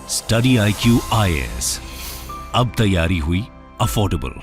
Study IQ IAS, अब तैयारी हुई अफोर्डेबल।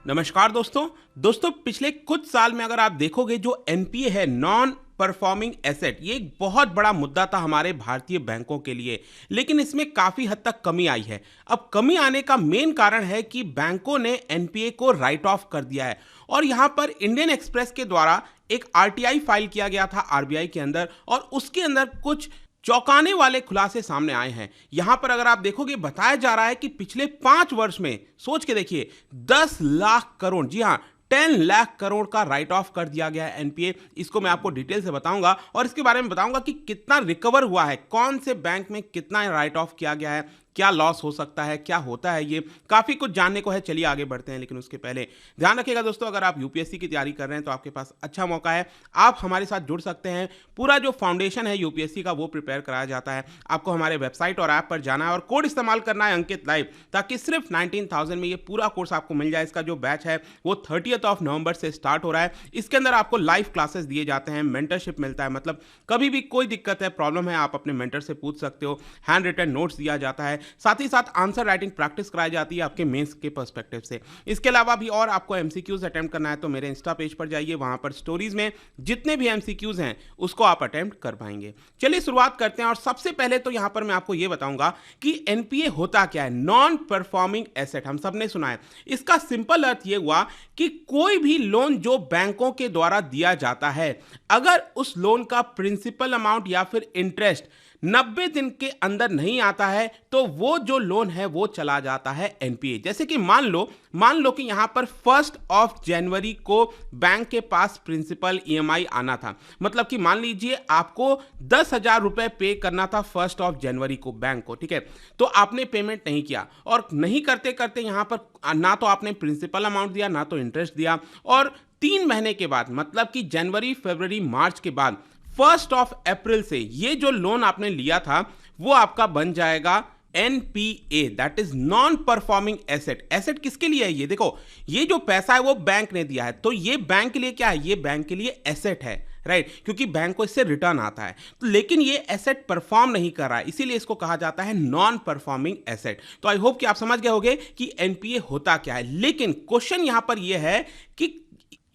नमस्कार दोस्तों पिछले कुछ साल में अगर आप देखोगे जो एनपीए है, नॉन परफॉर्मिंग एसेट, ये एक बहुत बड़ा मुद्दा था हमारे भारतीय बैंकों के लिए, लेकिन इसमें काफी हद तक कमी आई है। अब कमी आने का मेन कारण है कि बैंकों ने एनपीए को राइट ऑफ कर दिया है और यहां पर इंडियन एक्सप्रेस के द्वारा एक आरटीआई फाइल किया गया था आरबीआई के अंदर और उसके अंदर कुछ चौंकाने वाले खुलासे सामने आए हैं। यहां पर अगर आप देखोगे बताया जा रहा है कि पिछले 5 वर्ष में, सोच के देखिए, 10 लाख करोड़, जी हां 10 लाख करोड़ का राइट ऑफ कर दिया गया है एनपीए। इसको मैं आपको डिटेल से बताऊंगा और इसके बारे में बताऊंगा कि कितना रिकवर हुआ है, कौन से बैंक में कितना राइट ऑफ किया गया है, क्या लॉस हो सकता है, क्या होता है, ये काफी कुछ जानने को है। चलिए आगे बढ़ते हैं, लेकिन उसके पहले ध्यान रखिएगा दोस्तों, अगर आप यूपीएससी की तैयारी कर रहे हैं तो आपके पास अच्छा मौका है, आप हमारे साथ जुड़ सकते हैं। पूरा जो फाउंडेशन है यूपीएससी का वो प्रिपेयर कराया जाता है। आपको हमारे वेबसाइट और ऐप पर जाना है और कोड इस्तेमाल करना है अंकित लाइव, ताकि सिर्फ 19,000 में ये पूरा कोर्स आपको मिल जाए। इसका जो बैच है वो 30 नवंबर से स्टार्ट हो रहा है। इसके अंदर आपको लाइव क्लासेस दिए जाते हैं, मेंटरशिप मिलता है, मतलब कभी भी कोई दिक्कत है, प्रॉब्लम है, आप अपने मेंटर से पूछ सकते हो। हैंड रिटन नोट्स दिया जाता है, साथ ही साथ आंसर राइटिंग प्रैक्टिस कराई जाती है आपके मेंस के पर्सपेक्टिव से। इसके अलावा भी और आपको एमसीक्यूज अटेम्प्ट करना है तो मेरे इंस्टा पेज पर जाइए, वहां पर स्टोरीज में जितने भी एमसीक्यूज हैं उसको आप अटेम्प्ट कर पाएंगे। चलिए शुरुआत करते हैं और सबसे पहले तो यहां पर मैं आपको यह बताऊंगा कि एनपीए होता क्या है, नॉन परफॉर्मिंग एसेट। हम सबने सुना है, इसका सिंपल अर्थ यह हुआ कि कोई भी लोन जो बैंकों के द्वारा दिया जाता है, अगर उस लोन का प्रिंसिपल अमाउंट या फिर इंटरेस्ट 90 दिन के अंदर नहीं आता है तो वो जो लोन है वो चला जाता है एनपीए। जैसे कि मान लो कि यहां पर 1 जनवरी को बैंक के पास प्रिंसिपल ईएमआई आना था, मतलब कि मान लीजिए आपको 10,000 रुपए पे करना था 1 जनवरी को बैंक को, ठीक है। तो आपने पेमेंट नहीं किया और नहीं करते करते यहां पर ना तो आपने प्रिंसिपल अमाउंट दिया ना तो इंटरेस्ट दिया, और 3 महीने के बाद, मतलब कि जनवरी, फरवरी, मार्च के बाद 1 अप्रैल से ये जो लोन आपने लिया था वो आपका बन जाएगा NPA, that is non performing asset. Asset किसके लिए है? ये देखो, ये जो पैसा है वो बैंक ने दिया है, तो ये बैंक के लिए क्या है? ये बैंक के लिए एसेट है, राइट, क्योंकि बैंक को इससे रिटर्न आता है। तो लेकिन ये एसेट परफॉर्म नहीं कर रहा है, इसीलिए इसको कहा जाता है नॉन परफॉर्मिंग एसेट। तो आई होप कि आप समझ गए होंगे कि एनपीए होता क्या है। लेकिन क्वेश्चन यहां पर यह है कि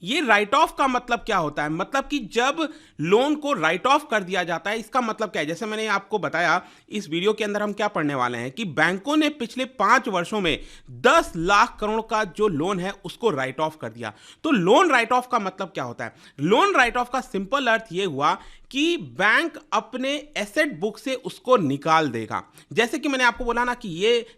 ये राइट ऑफ का मतलब क्या होता है? मतलब कि जब लोन को राइट ऑफ कर दिया जाता है, इसका मतलब क्या है? जैसे मैंने आपको बताया, इस वीडियो के अंदर हम क्या पढ़ने वाले हैं कि बैंकों ने पिछले 5 वर्षों में 10 लाख करोड़ का जो लोन है उसको राइट ऑफ कर दिया। तो लोन राइट ऑफ का मतलब क्या होता है? लोन राइट ऑफ का सिंपल अर्थ यह हुआ कि बैंक अपने एसेट बुक से उसको निकाल देगा। जैसे कि मैंने आपको बोला ना कि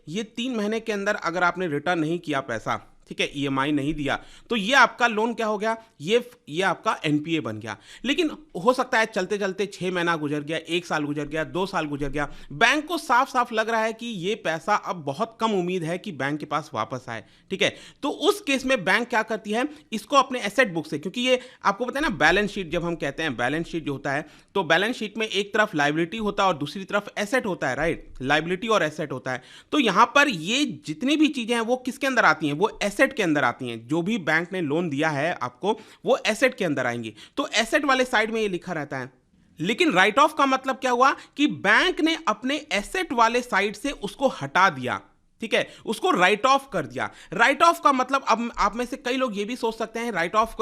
ये 3 महीने के अंदर अगर आपने रिटर्न नहीं किया पैसा, ठीक है, ईएमआई नहीं दिया, तो ये आपका लोन क्या हो गया? ये आपका एनपीए बन गया। लेकिन हो सकता है चलते चलते 6 महीना गुजर गया, 1 साल गुजर गया, 2 साल गुजर गया, बैंक को साफ साफ लग रहा है कि ये पैसा अब बहुत कम उम्मीद है कि बैंक के पास वापस आए, ठीक है। तो उस केस में बैंक क्या करती है? इसको अपने एसेट बुक से, क्योंकि ये आपको पता है ना, बैलेंस शीट जब हम कहते हैं, बैलेंस शीट जो होता है, तो बैलेंस शीट में एक तरफ लायबिलिटी होता है और दूसरी तरफ एसेट होता है, राइट, लायबिलिटी और एसेट होता है। तो यहां पर ये जितनी भी चीजें हैं वो किसके अंदर आती हैं? वो एसेट के अंदर आती हैं। जो भी बैंक ने लोन दिया है आपको वो एसेट के अंदर आएंगी, तो एसेट वाले साइड में ये लिखा रहता है। लेकिन राइट ऑफ का मतलब क्या हुआ कि बैंक ने अपने एसेट वाले साइड से उसको हटा दिया, ठीक है, उसको राइट ऑफ कर दिया। राइट ऑफ का मतलब, अब आप में से कई लोग ये भी सोच सकते हैं राइट ऑफ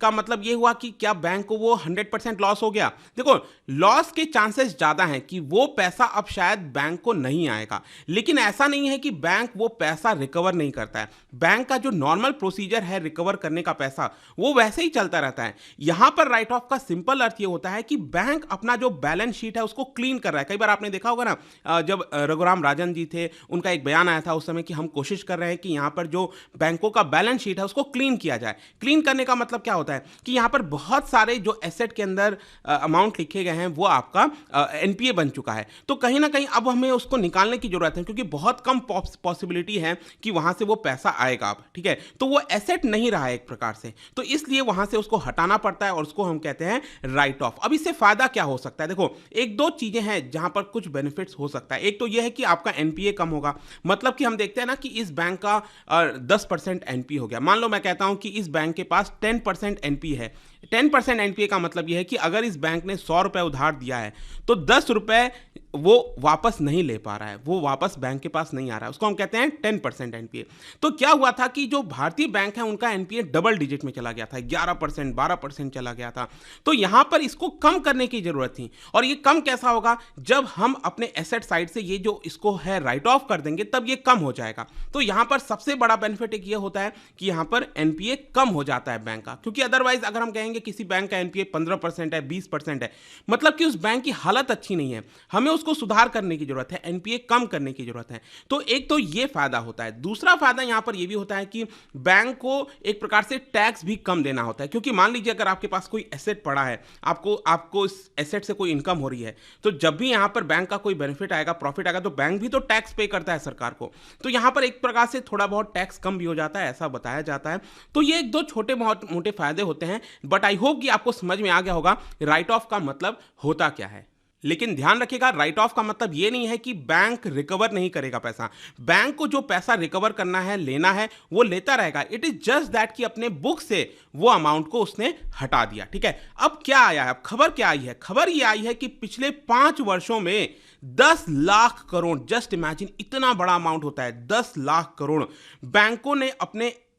का मतलब ये हुआ कि क्या बैंक को वो 100% लॉस हो गया? देखो, लॉस के चांसेस ज्यादा हैं कि वो पैसा अब शायद बैंक को नहीं आएगा, लेकिन ऐसा नहीं है कि बैंक वो पैसा रिकवर नहीं करता है। बैंक का जो नॉर्मल प्रोसीजर है रिकवर करने का पैसा, वो वैसे ही चलता रहता है। यहां पर राइट ऑफ का सिंपल अर्थ ये होता है कि बैंक अपना जो बैलेंस शीट है उसको क्लीन कर रहा है। कई बार आपने देखा होगा ना, जब रघुराम राजन जी थे, उनका एक बयान आया था उस समय कि हम कोशिश कर रहे हैं कि यहां पर जो बैंकों का बैलेंस शीट है उसको क्लीन किया जाए। क्लीन करने का मतलब क्या होता है कि यहां पर बहुत सारे जो एसेट के अंदर अमाउंट लिखे गए हैं वो आपका एनपीए बन चुका है। तो कहीं ना कहीं अब हमें उसको निकालने की जरूरत है, क्योंकि बहुत कम पॉसिबिलिटी है कि वहां से वो पैसा आएगा अब, ठीक है। तो वो एसेट नहीं रहा है एक प्रकार से, तो इसलिए वहां से उसको हटाना पड़ता है और उसको हम कहते हैं राइट ऑफ। अब इससे फायदा क्या हो सकता है? देखो, 1-2 चीजें हैं जहां पर कुछ बेनिफिट्स हो सकता है। एक तो यह है कि आपका एनपीए कम होगा, मतलब कि हम देखते हैं ना कि इस बैंक का 10% एनपी हो गया। मान लो मैं कहता हूं कि इस बैंक के पास 10% एनपी है। 10% एनपीए का मतलब यह है कि अगर इस बैंक ने 100 रुपए उधार दिया है तो 10 रुपए वो वापस नहीं ले पा रहा है, वो वापस बैंक के पास नहीं आ रहा है, उसको हम कहते हैं 10% एनपीए। तो क्या हुआ था कि जो भारतीय बैंक है उनका एनपीए डबल डिजिट में चला गया था, 11% 12% चला गया था। तो यहां पर इसको कम करने की जरूरत थी। और ये कम कैसा होगा, जब हम अपने एसेट साइड से ये जो इसको है राइट ऑफ कर देंगे तब ये कम हो जाएगा। तो यहां पर सबसे बड़ा बेनिफिट एक ये होता है कि यहां पर एनपीए कम हो जाता है बैंक का, क्योंकि अदरवाइज अगर हम कहेंगे किसी बैंक का एनपीए 15% है, 20% है, मतलब कि उस बैंक की हालत अच्छी नहीं है, हमें उसको सुधार करने की जरूरत है, एनपीए कम करने की जरूरत है। तो एक तो ये फायदा होता है। दूसरा फायदा यहां पर यह भी होता है कि बैंक को एक प्रकार से टैक्स भी कम देना होता है, क्योंकि मान लीजिए अगर आपके पास कोई एसेट पड़ा है, आपको इस एसेट से कोई इनकम हो रही है, तो जब भी यहां पर बैंक का कोई बेनिफिट आएगा, प्रॉफिट आएगा, तो बैंक भी तो टैक्स पे करता है सरकार को। तो यहां पर एक प्रकार से थोड़ा बहुत टैक्स कम भी हो जाता है, ऐसा बताया जाता है। तो ये एक दो छोटे बहुत मोटे फायदे होते हैं, बट आई होप कि आपको समझ में आ गया होगा राइट ऑफ का मतलब होता क्या है। लेकिन ध्यान रखिएगा, राइट ऑफ का मतलब ये नहीं है कि बैंक रिकवर नहीं करेगा पैसा। बैंक को जो पैसा रिकवर करना है, लेना है, वो लेता रहेगा। इट इज जस्ट दैट कि अपने बुक से वो अमाउंट को उसने हटा दिया। ठीक है, अब क्या आया है, अब खबर क्या आई है? खबर ये आई है कि पिछले 5 वर्षों में 10 लाख करोड़, जस्ट इमेजिन, इतना बड़ा अमाउंट होता है 10 लाख करोड़, बैंकों ने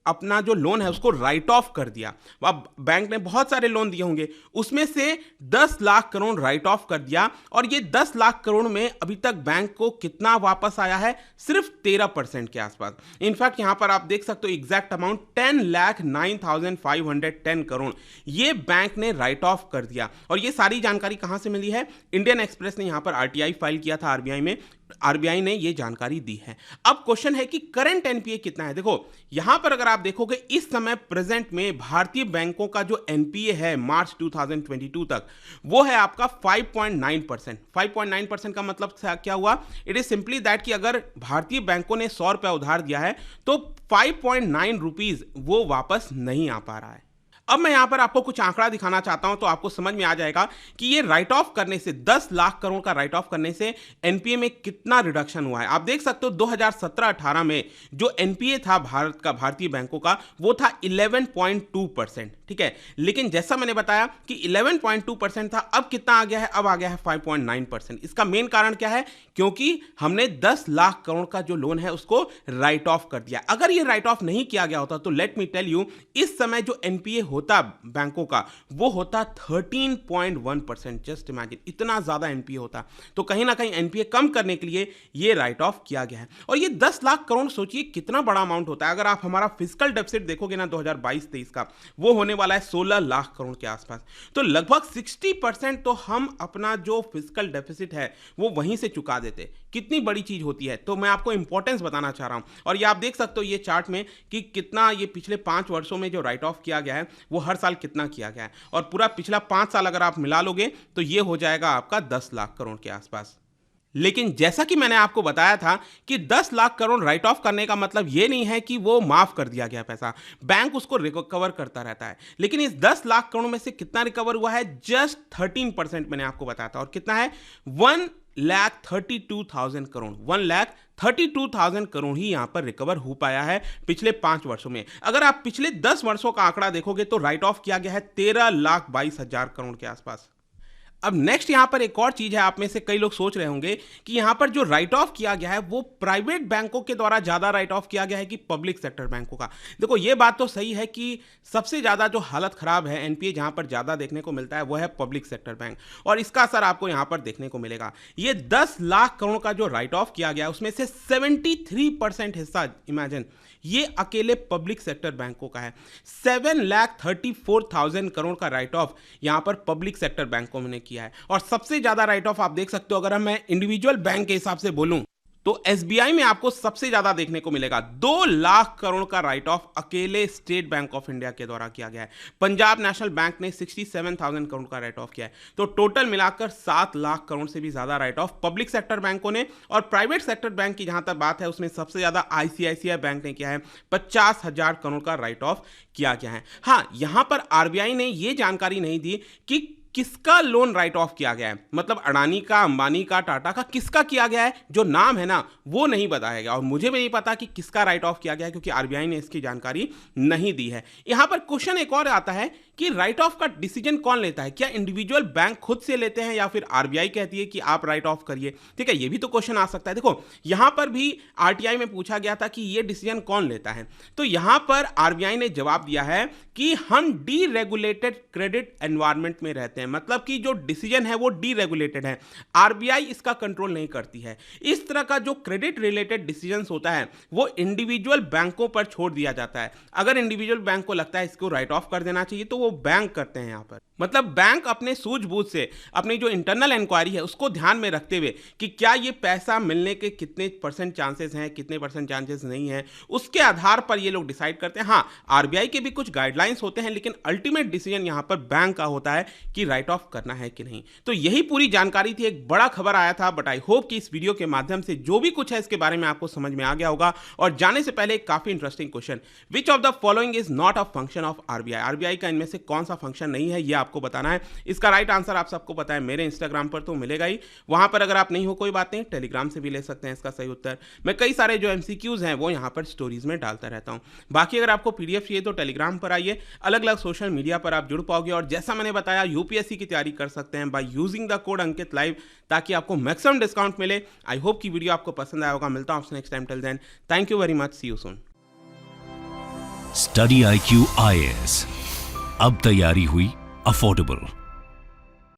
अपना जो लोन है उसको राइट ऑफ कर दिया। अब बैंक ने बहुत सारे लोन दिए होंगे, उसमें से 10 लाख करोड़ राइट ऑफ कर दिया। और ये 10 लाख करोड़ में अभी तक बैंक को कितना वापस आया है? सिर्फ 13% के आसपास। इनफैक्ट यहां पर आप देख सकते हो एग्जैक्ट अमाउंट 10,09,510 करोड़ ये बैंक ने राइट ऑफ कर दिया। और ये सारी जानकारी कहां से मिली है? इंडियन एक्सप्रेस ने यहां पर आरटीआई फाइल किया था आरबीआई में, आरबीआई ने ये जानकारी दी है। अब क्वेश्चन है कि करंट एनपीए कितना है। देखो यहां पर अगर आप देखोगे इस समय प्रेजेंट में भारतीय बैंकों का जो एनपीए है मार्च 2022 तक, वो है आपका 5.9%। 5.9% का मतलब क्या हुआ? इट इज सिंपली दैट कि अगर भारतीय बैंकों ने 100 रुपया उधार दिया है तो 5.9 रुपीज वो वापस नहीं आ पा रहा है। अब मैं यहां पर आपको कुछ आंकड़ा दिखाना चाहता हूं तो आपको समझ में आ जाएगा कि ये राइट ऑफ करने से, 10 लाख करोड़ का राइट ऑफ करने से एनपीए में कितना रिडक्शन हुआ है। आप देख सकते हो 2017-18 में जो एनपीए था भारत का, भारतीय बैंकों का, वो था 11.2%। ठीक है, लेकिन जैसा मैंने बताया कि 11.2% था, अब कितना आ गया है? अब आ गया है 5.9%। इसका मेन कारण क्या है? क्योंकि हमने 10 लाख करोड़ का जो लोन है उसको राइट ऑफ कर दिया। अगर ये राइट ऑफ नहीं किया गया होता तो लेट मी टेल यू, इस समय जो एनपीए होता बैंकों का वो होता 13.1%। जस्ट इमेजिन, इतना ज्यादा एनपीए होता। तो कहीं ना कहीं एनपीए कम करने के लिए ये राइट ऑफ किया गया है। और ये 10 लाख करोड़, सोचिए कितना बड़ा अमाउंट होता है। अगर आप हमारा फिस्कल डेफिसिट देखोगे ना 2022-23 का, वो होने वाला है 16 लाख करोड़ के आसपास। तो लगभग 60% तो हम अपना जो फिस्कल डेफिसिट है वो वहीं से चुका देते। कितनी बड़ी चीज होती है, तो मैं आपको इंपॉर्टेंस बताना चाह रहा हूं। और ये आप देख सकते हो ये चार्ट में कि कितना ये पिछले 5 वर्षों में जो राइट ऑफ किया गया है वो हर साल कितना किया गया है। और पूरा पिछला 5 साल अगर आप मिला लोगे तो ये हो जाएगा आपका 10 लाख करोड़ के आसपास। लेकिन जैसा कि मैंने आपको बताया था कि 10 लाख करोड़ राइट ऑफ करने का मतलब ये नहीं है कि वो माफ कर दिया गया पैसा, बैंक उसको रिकवर करता रहता है। लेकिन इस 10 लाख करोड़ में से कितना रिकवर हुआ है? जस्ट 13% मैंने आपको बताया था। और कितना है? 1,32,000 करोड़, 1,32,000 करोड़ ही यहां पर रिकवर हो पाया है पिछले 5 वर्षों में। अगर आप पिछले 10 वर्षों का आंकड़ा देखोगे तो राइट ऑफ किया गया है 13,22,000 करोड़ के आसपास। अब नेक्स्ट यहां पर एक और चीज है, आप में से कई लोग सोच रहे होंगे कि यहां पर जो राइट ऑफ किया गया है वो प्राइवेट बैंकों के द्वारा ज्यादा राइट ऑफ किया गया है कि पब्लिक सेक्टर बैंकों का। देखो ये बात तो सही है कि सबसे ज्यादा जो हालत खराब है, एनपीए जहां पर ज्यादा देखने को मिलता है वो है पब्लिक सेक्टर बैंक, और इसका असर आपको यहां पर देखने को मिलेगा। ये 10 लाख करोड़ का जो राइट ऑफ किया गया उसमें से 73% हिस्सा, इमेजिन, ये अकेले पब्लिक सेक्टर बैंकों का है। 7,34,000 करोड़ का राइट ऑफ यहां पर पब्लिक सेक्टर बैंकों ने किया है। और सबसे ज्यादा राइट ऑफ आप देख सकते हो, अगर मैं इंडिविजुअल बैंक के हिसाब से बोलूं तो एसबीआई में आपको सबसे ज्यादा देखने को मिलेगा। 2 लाख करोड़ का राइट ऑफ अकेले स्टेट बैंक ऑफ इंडिया के द्वारा किया गया है। पंजाब नेशनल बैंक ने 67,000 करोड़ का राइट ऑफ किया है। तो टोटल मिलाकर 7 लाख करोड़ से भी ज्यादा राइट ऑफ पब्लिक सेक्टर बैंकों ने। और प्राइवेट सेक्टर बैंक की जहां तक बात है उसमें सबसे ज्यादा आईसीआईसीआई बैंक ने किया है, 50,000 करोड़ का राइट ऑफ किया गया है। हाँ, यहां पर आरबीआई ने यह जानकारी नहीं दी कि किसका लोन राइट ऑफ किया गया है, मतलब अडानी का, अंबानी का, टाटा का, किसका किया गया है, जो नाम है ना वो नहीं बताया गया। और मुझे भी नहीं पता कि किसका राइट ऑफ किया गया है, क्योंकि आरबीआई ने इसकी जानकारी नहीं दी है। यहां पर क्वेश्चन एक और आता है कि राइट ऑफ का डिसीजन कौन लेता है, क्या इंडिविजुअल बैंक खुद से लेते हैं या फिर आरबीआई कहती है कि आप राइट ऑफ करिए। ठीक है, ये भी तो क्वेश्चन आ सकता है। देखो यहां पर भी आरटीआई में पूछा गया था कि ये डिसीजन कौन लेता है, तो यहां पर आरबीआई ने जवाब दिया है कि हम डीरेगुलेटेड क्रेडिट एनवायरनमेंट में रहते हैं, मतलब कि जो डिसीजन है वो डीरेगुलेटेड है, आरबीआई इसका कंट्रोल नहीं करती है। इस तरह का जो क्रेडिट रिलेटेड डिसीजंस होता है वो इंडिविजुअल बैंकों पर छोड़ दिया जाता है। अगर इंडिविजुअल बैंक को लगता है इसको राइट ऑफ कर देना चाहिए तो वो बैंक करते हैं। यहां पर मतलब बैंक अपने सूझबूझ से अपनी जो इंटरनल इंक्वायरी है उसको ध्यान में रखते हुए कि क्या ये पैसा मिलने के कितने % चांसेस हैं, कितने % चांसेस नहीं है, उसके आधार पर ये लोग डिसाइड करते हैं। हाँ, आरबीआई के भी कुछ गाइडलाइंस होते हैं, लेकिन अल्टीमेट डिसीजन यहां पर बैंक का होता है कि राइट ऑफ करना है कि नहीं। तो यही पूरी जानकारी थी, एक बड़ा खबर आया था, बट आई होप कि इस वीडियो के माध्यम से जो भी कुछ है इसके बारे में आपको समझ में आ गया होगा। और जाने से पहले एक काफी interesting question, which of the following is not a function of RBI. RBI का इनमें से कौन सा फंक्शन नहीं है, यह आपको बताना है। इसका राइट आंसर आप सबको पता है, मेरे इंस्टाग्राम पर तो मिलेगा ही, वहां पर अगर आप नहीं हो कोई बात नहीं, टेलीग्राम से भी ले सकते हैं इसका सही उत्तर। मैं कई सारे जो एमसीक्यूज हैं वो यहां पर स्टोरीज में डालता रहता हूं। बाकी अगर आपको पीडीएफ चाहिए तो टेलीग्राम पर आइए, अलग अलग सोशल मीडिया पर आप जुड़ पाओगे। और जैसा मैंने बताया, यूपीएससी की तैयारी कर सकते हैं by using the code Ankit live, ताकि आपको मैक्सिमम डिस्काउंट मिले। आई होप कि वीडियो आपको पसंद आया होगा। मिलता हूं आपसे next time, till then thank you very much, see you soon. Study IQ IAS, अब तैयारी हुई अफोर्डेबल।